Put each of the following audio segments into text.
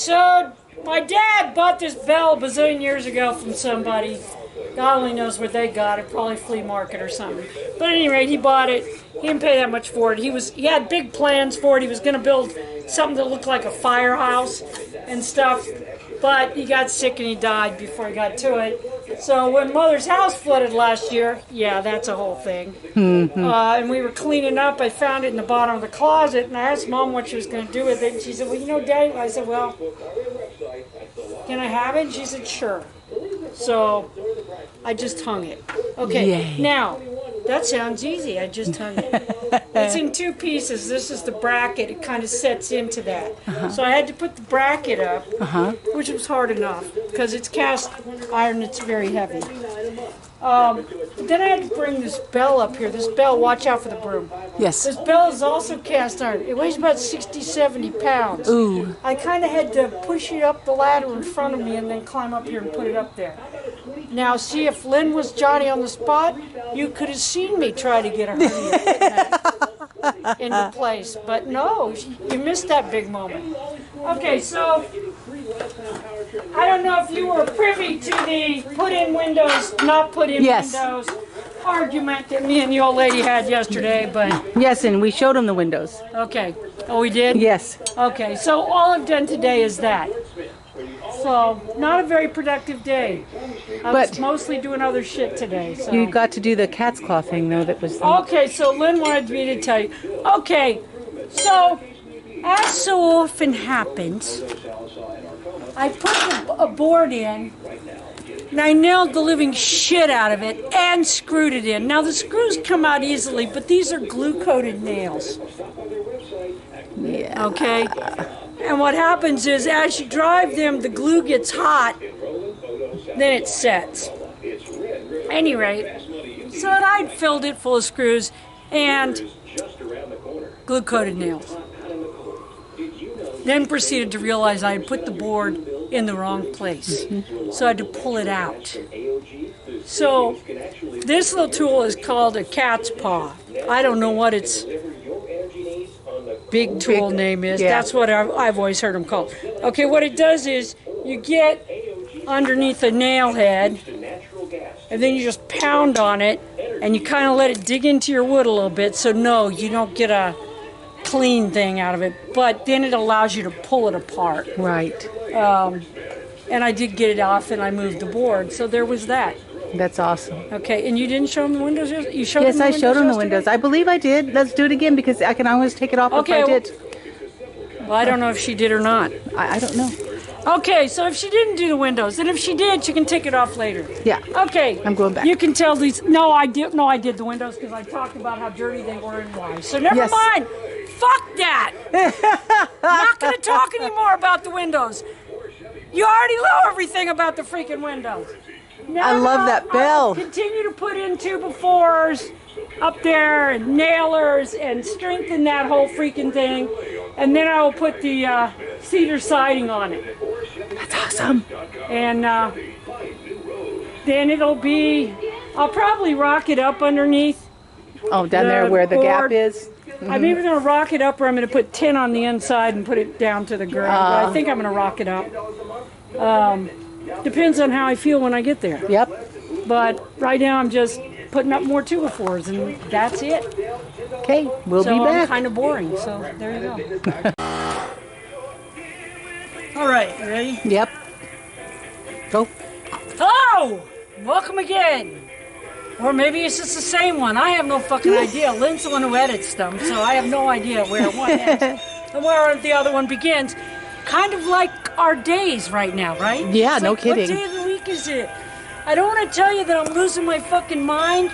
So, my dad bought this bell a bazillion years ago from somebody. God only knows where they got it, probably flea market or something. But at any rate, he bought it. He didn't pay that much for it. He had big plans for it. He was going to build something that looked like a firehouse and stuff. But he got sick and he died before he got to it. So when Mother's house flooded last year, yeah, that's a whole thing. And we were cleaning up. I found it in the bottom of the closet, and I asked Mom what she was going to do with it. And she said, well, you know, Daddy, I said, well, can I have it? And she said, sure. So I just hung it. Okay, Yay. Now, that sounds easy. I just hung it. It's in two pieces. This is the bracket. It kind of sets into that. So I had to put the bracket up, which was hard enough because it's cast iron. It's very heavy. Then I had to bring this bell up here. This bell, watch out for the broom. Yes. This bell is also cast iron. It weighs about 60, 70 pounds. Ooh. I kind of had to push it up the ladder in front of me and then climb up here and put it up there. Now, see, if Lynn was Johnny on the spot, you could have seen me try to get her into place. But no, you missed that big moment. Okay, so I don't know if you were privy to the put in windows, not put in windows argument that me and the old lady had yesterday, but... Yes, and we showed him the windows. Okay. Oh, we did? Yes. Okay, so all I've done today is that. So, not a very productive day. I was mostly doing other shit today. So. You got to do the cat's claw thing, though, that was... Okay, so Lynn wanted me to tell you. Okay, so, as so often happens, I put a board in, and I nailed the living shit out of it and screwed it in. Now, the screws come out easily, but these are glue-coated nails. Yeah. Okay? And what happens is, as you drive them, the glue gets hot, then it sets. Any rate, so I'd filled it full of screws and glue-coated nails. Then proceeded to realize I had put the board in the wrong place. So I had to pull it out. So this little tool is called a cat's paw. I don't know what its big tool name is. That's what I've always heard them called. Okay, what it does is you get underneath a nail head and then you just pound on it and you kind of let it dig into your wood a little bit, so no, you don't get a clean thing out of it, but then it allows you to pull it apart. Right. And I did get it off and I moved the board, so there was that. That's awesome. Okay, and you didn't show them the windows? You showed Yes, them the I windows showed him the yesterday? windows. I believe I did. Let's do it again because I can always take it off if I did. Well, I don't know if she did or not. I don't know. Okay, so if she didn't do the windows, and if she did, she can take it off later. Yeah. Okay. I'm going back. You can tell these. No, I did. No, I did the windows because I talked about how dirty they were and why. So never mind. Fuck that. I'm not going to talk anymore about the windows. You already know everything about the freaking windows. Now, I love that bell. I'll continue to put in 2x4s up there and nailers and strengthen that whole freaking thing. And then I will put the cedar siding on it. That's awesome. And then it'll be, I'll probably rock it up underneath. Oh, down there where the gap is? I'm either going to rock it up or I'm going to put tin on the inside and put it down to the ground. But I think I'm going to rock it up. Depends on how I feel when I get there. Yep. But right now I'm just putting up more 2x4s and that's it. Okay, we'll be back. I'm kind of boring, so there you go. All right, you ready? Yep. Go. Hello! Welcome again. Or maybe it's just the same one. I have no fucking idea. Lynn's the one who edits them, so I have no idea where one ends and where the other one begins. Kind of like our days right now, right? Yeah, it's no like, kidding. What day of the week is it? I don't want to tell you that I'm losing my fucking mind,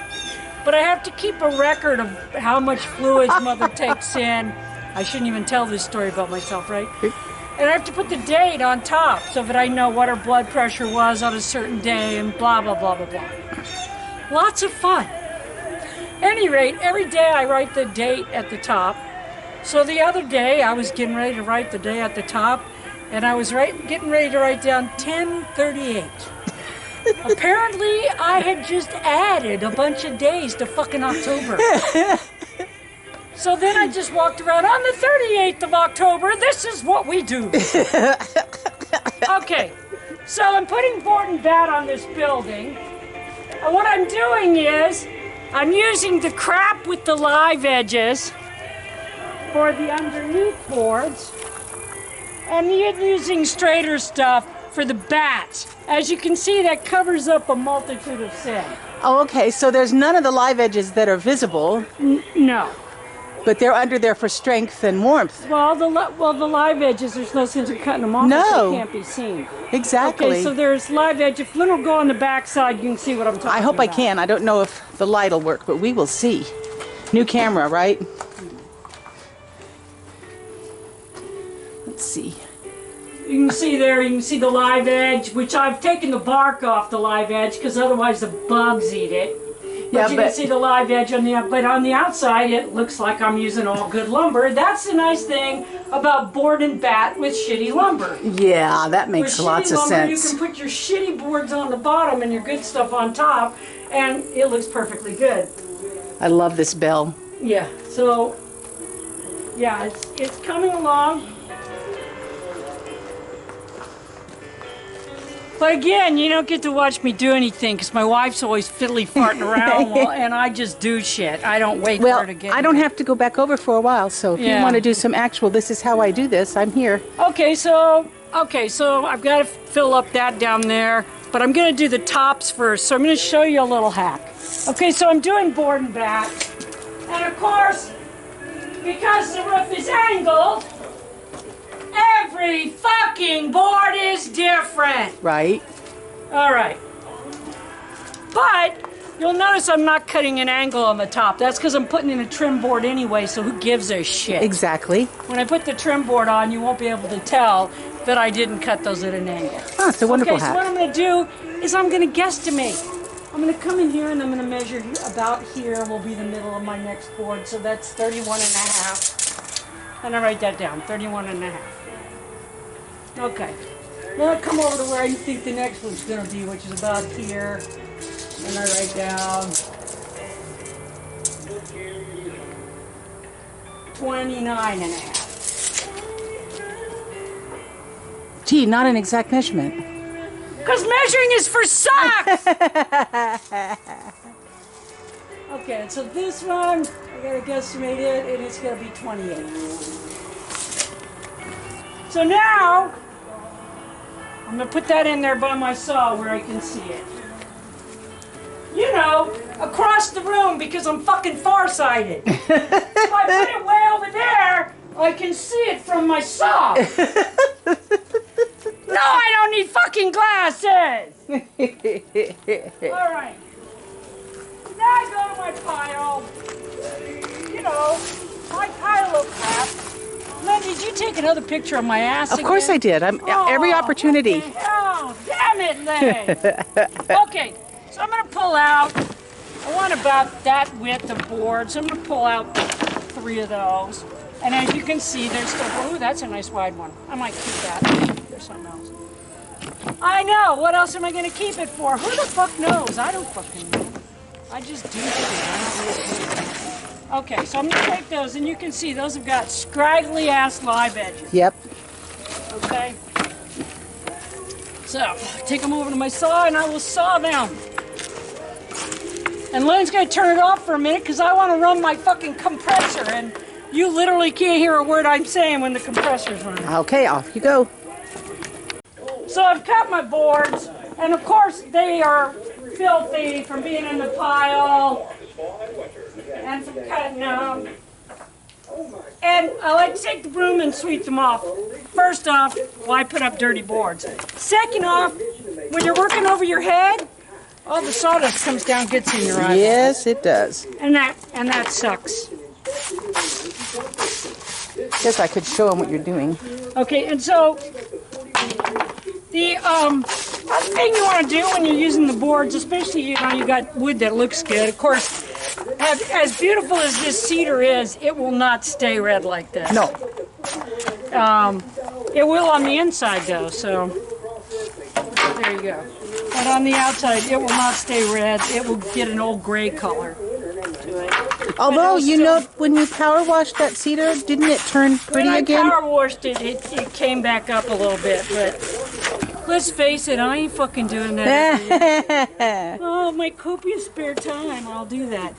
but I have to keep a record of how much fluids Mother takes in. I shouldn't even tell this story about myself, right? And I have to put the date on top so that I know what her blood pressure was on a certain day and blah, blah, blah, blah, blah. Lots of fun. Any rate, every day I write the date at the top. So the other day I was getting ready to write the day at the top, and I was getting ready to write down 10/38. Apparently I had just added a bunch of days to fucking October. So then I just walked around on the 38th of October. This is what we do. Okay, so I'm putting board and bat on this building. And what I'm doing is I'm using the crap with the live edges for the underneath boards. And using straighter stuff for the bats. As you can see, that covers up a multitude of sin. Oh, okay. So there's none of the live edges that are visible. No. But they're under there for strength and warmth. Well, the live edges, there's no sense in cutting them off. No. They can't be seen. Exactly. Okay, so there's live edge. If Lynn will go on the back side, you can see what I'm talking about. I hope I can. I don't know if the light will work, but we will see. New camera, right? Let's see. You can see there, you can see the live edge, which I've taken the bark off the live edge because otherwise the bugs eat it. But you can see the live edge on but on the outside it looks like I'm using all good lumber. That's the nice thing about board and bat with shitty lumber. Yeah, that makes With lots of lumber, sense. You can put your shitty boards on the bottom and your good stuff on top, and it looks perfectly good. I love this bell. Yeah, so, yeah, it's coming along. But again, you don't get to watch me do anything because my wife's always fiddly farting around and I just do shit. I don't wait for her to get I don't have to go back over for a while, so if you want to do some actual, this is how I do this, I'm here. Okay, so I've got to fill up that down there, but I'm going to do the tops first. So I'm going to show you a little hack. Okay, so I'm doing board and bat. And of course, because the roof is angled, every fucking board is different. Right. All right. But you'll notice I'm not cutting an angle on the top. That's because I'm putting in a trim board anyway, so who gives a shit? Exactly. When I put the trim board on, you won't be able to tell that I didn't cut those at an angle. Oh, it's a wonderful hack. So what I'm going to do is I'm going to guesstimate. I'm going to come in here and I'm going to measure about here will be the middle of my next board. So that's 31 and a half. And I write that down, 31 and a half. Okay. Now I come over to where I think the next one's going to be, which is about here. And I write down 29 and a half. Gee, not an exact measurement. Because measuring is for sucks! Okay, so this one, I gotta guesstimate it, and it's gonna be 28. So now, I'm gonna put that in there by my saw where I can see it. You know, across the room because I'm fucking farsighted. If I put it way over there, I can see it from my saw. No, I don't need fucking glasses! Alright. Now I go to my pile. You know, my pile of crap. Lynn, did you take another picture of my ass Of course I did. Every opportunity. Oh, damn it, Lynn! Okay, so I'm going to pull out, I want about that width of board, so I'm going to pull out 3 of those. And as you can see, there's still, ooh, that's a nice wide one. I might keep that. There's something else. I know. What else am I going to keep it for? Who the fuck knows? I don't fucking know. I just do shit. Okay, so I'm going to take those, and you can see those have got scraggly-ass live edges. Yep. Okay? So, take them over to my saw, and I will saw them. And Lynn's going to turn it off for a minute, because I want to run my fucking compressor, and you literally can't hear a word I'm saying when the compressor's running. Okay, off you go. So I've cut my boards, and of course they are filthy from being in the pile and from cutting them. And I like to take the broom and sweep them off. First off, why put up dirty boards? Second off, when you're working over your head, all the sawdust comes down, gets in your eyes. Yes, it does. And that sucks. Guess I could show them what you're doing. Okay, and so the other thing you want to do when you're using the boards, especially you got wood that looks good. Of course, as beautiful as this cedar is, it will not stay red like this. No. It will on the inside though. So there you go. But on the outside, it will not stay red. It will get an old gray color to it. Although, you know, when you power washed that cedar, didn't it turn pretty again? When I power washed it, it came back up a little bit, but let's face it, I ain't fucking doing that. Oh, my copious spare time, I'll do that.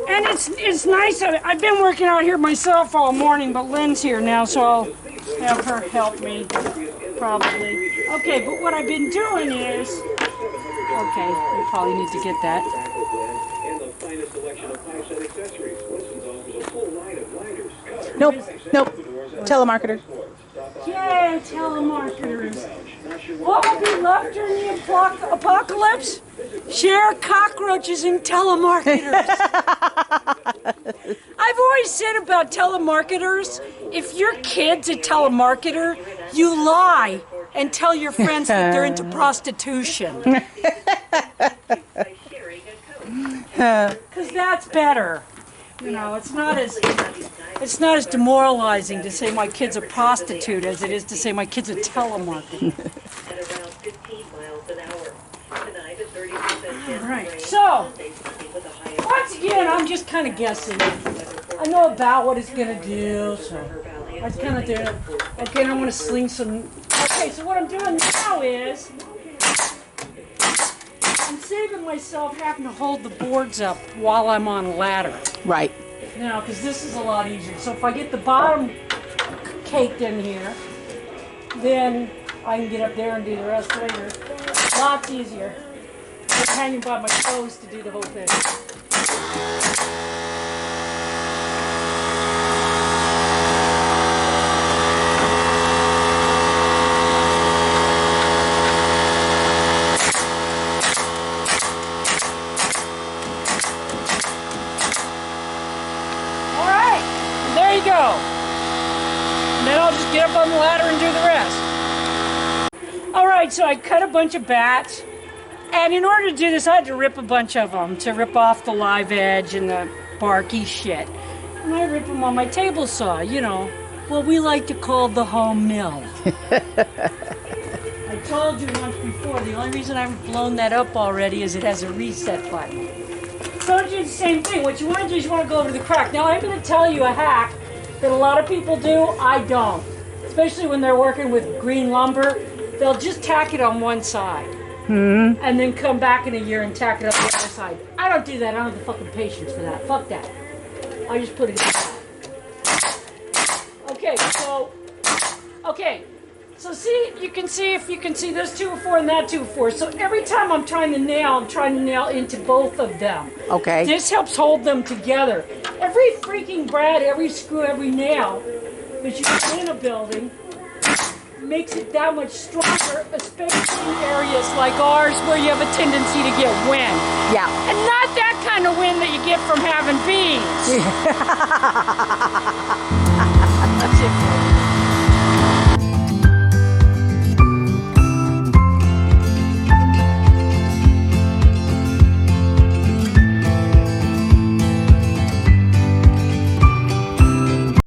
And it's nice. I've been working out here myself all morning, but Lynn's here now, so I'll have her help me, probably. Okay, but what I've been doing is... Okay, we probably need to get that. Nope. Telemarketers. Yay, telemarketers. What will be left during the apocalypse? Share cockroaches and telemarketers. I've always said about telemarketers, if your kid's a telemarketer, you lie and tell your friends that they're into prostitution. Because that's better. You know, it's not as demoralizing to say my kid's a prostitute as it is to say my kid's a telemarketer. All right. So, once again, I'm just kind of guessing. I know about what it's going to do, so I was kind of doing it. Again, I'm going to sling some... Okay, so what I'm doing now is... I'm saving myself having to hold the boards up while I'm on a ladder. Right. Now, because this is a lot easier. So if I get the bottom caked in here, then I can get up there and do the rest later. Lots easier. I'm hanging by my toes to do the whole thing. Go. And then I'll just get up on the ladder and do the rest. Alright, so I cut a bunch of bats. And in order to do this, I had to rip a bunch of them to rip off the live edge and the barky shit. And I rip them on my table saw, you know, what we like to call the home mill. I told you once before, the only reason I haven't blown that up already is it has a reset button. So do the same thing. What you want to do is you want to go over the crack. Now I'm going to tell you a hack that a lot of people do. I don't. Especially when they're working with green lumber. They'll just tack it on one side. And then come back in a year and tack it up the other side. I don't do that. I don't have the fucking patience for that. Fuck that. I just put it in. Okay, so see, you can see, if you can see, there's 2 or 4 and that 2 or 4. So every time I'm trying to nail into both of them. Okay. This helps hold them together. Every freaking brad, every screw, every nail that you put in a building makes it that much stronger, especially in areas like ours where you have a tendency to get wind. Yeah. And not that kind of wind that you get from having bees.